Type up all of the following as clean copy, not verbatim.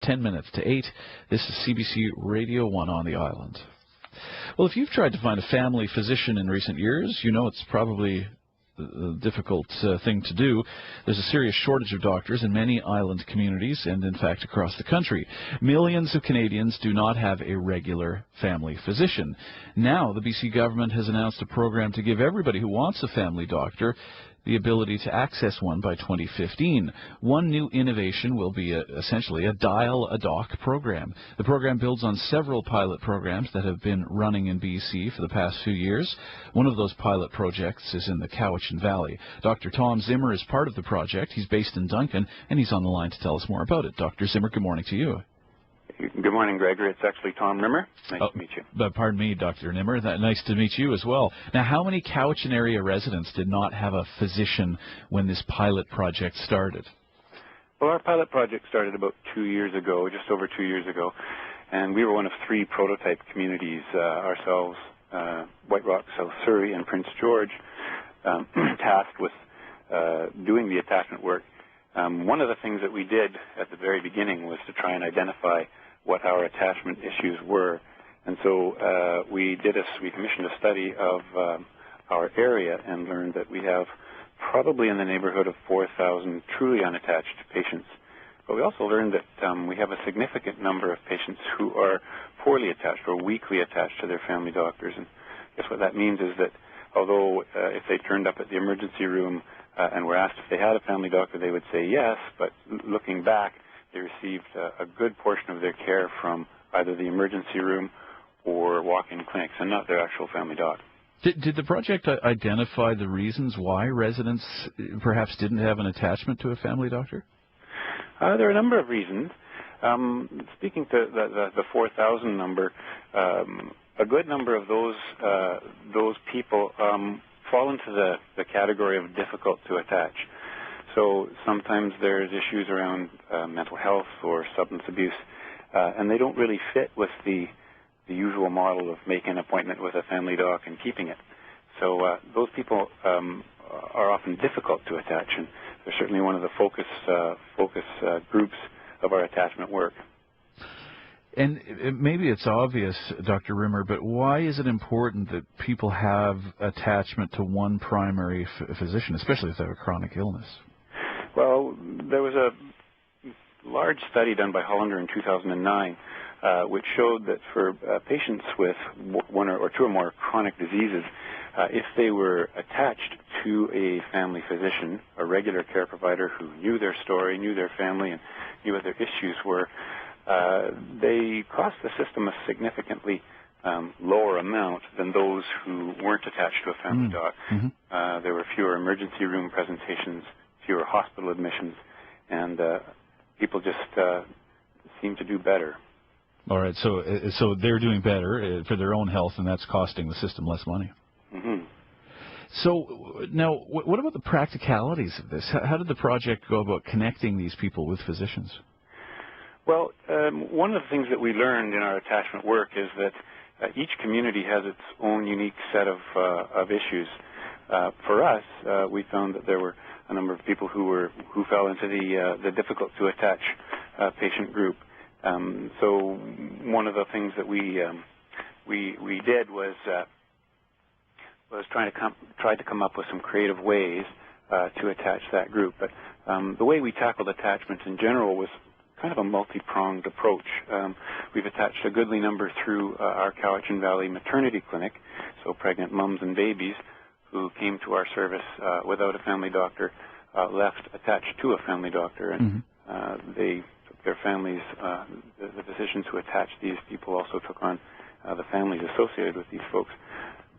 10 minutes to 8. This is CBC Radio 1 on the island. Well, if you've tried to find a family physician in recent years, you know it's probably a difficult thing to do. There's a serious shortage of doctors in many island communities and, in fact, across the country. Millions of Canadians do not have a regular family physician. Now, the BC government has announced a program to give everybody who wants a family doctor the ability to access one by 2015. One new innovation will be essentially a dial-a-doc program. The program builds on several pilot programs that have been running in BC for the past few years. One of those pilot projects is in the Cowichan Valley. Dr. Tom Zimmer is part of the project. He's based in Duncan, and he's on the line to tell us more about it. Dr. Zimmer, good morning to you. Good morning, Gregory. It's actually Tom Rimmer. Nice to meet you. But pardon me, Dr. Nimmer. Nice to meet you as well. Now, how many Cowichan area residents did not have a physician when this pilot project started? Well, our pilot project started about 2 years ago, just over 2 years ago, and we were one of 3 prototype communities, ourselves, White Rock, South Surrey, and Prince George, tasked with doing the attachment work. One of the things that we did at the very beginning was to try and identify what our attachment issues were. And so we commissioned a study of our area and learned that we have probably in the neighborhood of 4,000 truly unattached patients. But we also learned that we have a significant number of patients who are poorly attached or weakly attached to their family doctors. And I guess what that means is that although if they turned up at the emergency room and were asked if they had a family doctor, they would say yes, but looking back, they received a good portion of their care from either the emergency room or walk-in clinics and not their actual family doc. Did the project identify the reasons why residents perhaps didn't have an attachment to a family doctor? There are a number of reasons. Speaking to the 4,000 number, a good number of those people fall into the category of difficult to attach. So sometimes there's issues around mental health or substance abuse, and they don't really fit with the usual model of making an appointment with a family doc and keeping it. So those people are often difficult to attach, and they're certainly one of the focus groups of our attachment work. And maybe it's obvious, Dr. Rimmer, but why is it important that people have attachment to one primary physician, especially if they have a chronic illness? Well, there was a large study done by Hollander in 2009 which showed that for patients with one or 2 or more chronic diseases, if they were attached to a family physician, a regular care provider who knew their story, knew their family, and knew what their issues were, they cost the system a significantly lower amount than those who weren't attached to a family doc. Mm-hmm. There were fewer emergency room presentations, fewer hospital admissions, and people just seem to do better. All right, so they're doing better for their own health, and that's costing the system less money. Mm-hmm. So now, what about the practicalities of this? How did the project go about connecting these people with physicians? Well, one of the things that we learned in our attachment work is that each community has its own unique set of issues. For us, we found that there were a number of people who fell into the difficult to attach patient group. So one of the things that we did was try to come up with some creative ways to attach that group. But the way we tackled attachment in general was kind of a multi-pronged approach. We've attached a goodly number through our Cowichan Valley maternity clinic, so pregnant mums and babies who came to our service without a family doctor left attached to a family doctor, and they took their families. The physicians who attached these people also took on the families associated with these folks.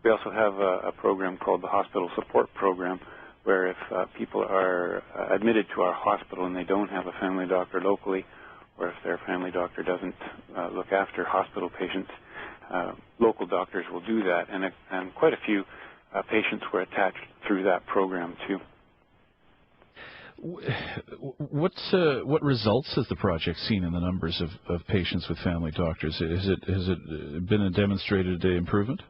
We also have a program called the Hospital Support Program, where if people are admitted to our hospital and they don't have a family doctor locally, or if their family doctor doesn't look after hospital patients, local doctors will do that, and quite a few patients were attached through that program too. What results has the project seen in the numbers of patients with family doctors? Has it been a demonstrated improvement?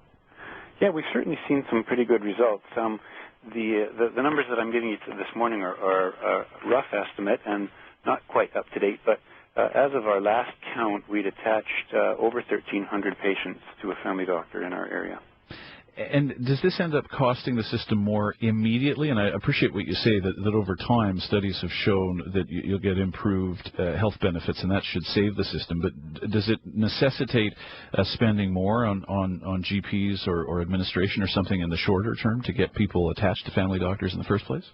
Yeah, we've certainly seen some pretty good results. The numbers that I'm giving you this morning are a rough estimate and not quite up to date, but As of our last count, we'd attached over 1,300 patients to a family doctor in our area. And does this end up costing the system more immediately? And I appreciate what you say, that over time studies have shown that you'll get improved health benefits, and that should save the system. But does it necessitate spending more on GPs or administration or something in the shorter term to get people attached to family doctors in the first place?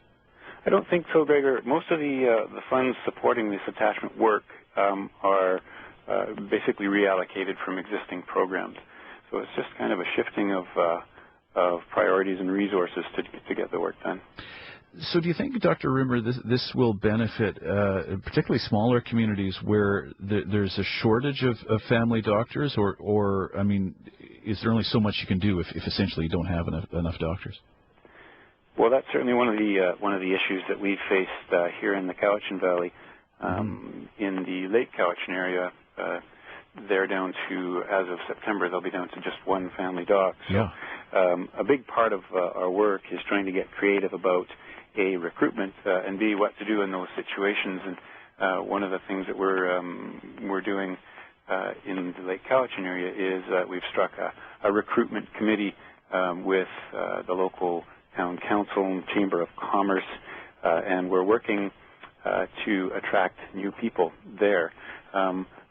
I don't think so, Gregor. Most of the funds supporting this attachment work are basically reallocated from existing programs. So it's just kind of a shifting of priorities and resources to get the work done. So do you think, Dr. Rimmer, this will benefit particularly smaller communities where there's a shortage of family doctors, or I mean, is there only so much you can do if essentially you don't have enough doctors? Well, that's certainly one of the issues that we've faced here in the Cowichan Valley. In the Lake Cowichan area, they're down to, as of September, they'll be down to just one family doc. So, yeah. A big part of our work is trying to get creative about A, recruitment, and B, what to do in those situations. And one of the things that we're doing in the Lake Cowichan area is we've struck a recruitment committee with the local town council and chamber of commerce, and we're working to attract new people there,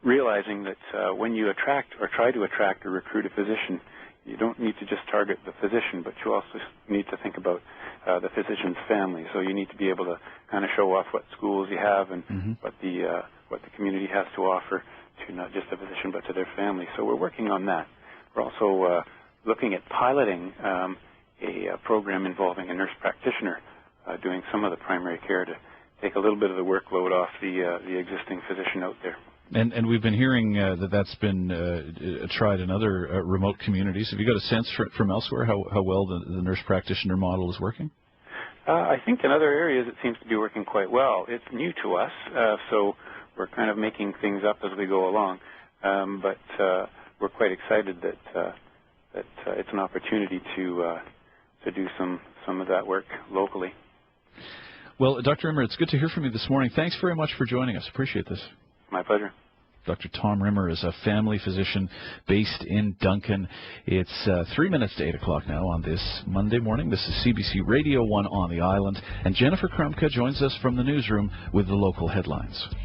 realizing that when you attract or try to attract or recruit a physician, you don't need to just target the physician, but you also need to think about the physician's family. So you need to be able to kind of show off what schools you have and what the community has to offer to not just the physician but to their family. So we're working on that. We're also looking at piloting a program involving a nurse practitioner doing some of the primary care to take a little bit of the workload off the existing physician out there. And we've been hearing that's been tried in other remote communities. Have you got a sense from elsewhere how well the nurse practitioner model is working? I think in other areas it seems to be working quite well. It's new to us, so we're kind of making things up as we go along. But we're quite excited that it's an opportunity to do some of that work locally. Well, Dr. Rimmer, it's good to hear from you this morning. Thanks very much for joining us. Appreciate this. My pleasure. Dr. Tom Rimmer is a family physician based in Duncan. It's 3 minutes to 8 o'clock now on this Monday morning. This is CBC Radio 1 on the island. And Jennifer Krumka joins us from the newsroom with the local headlines.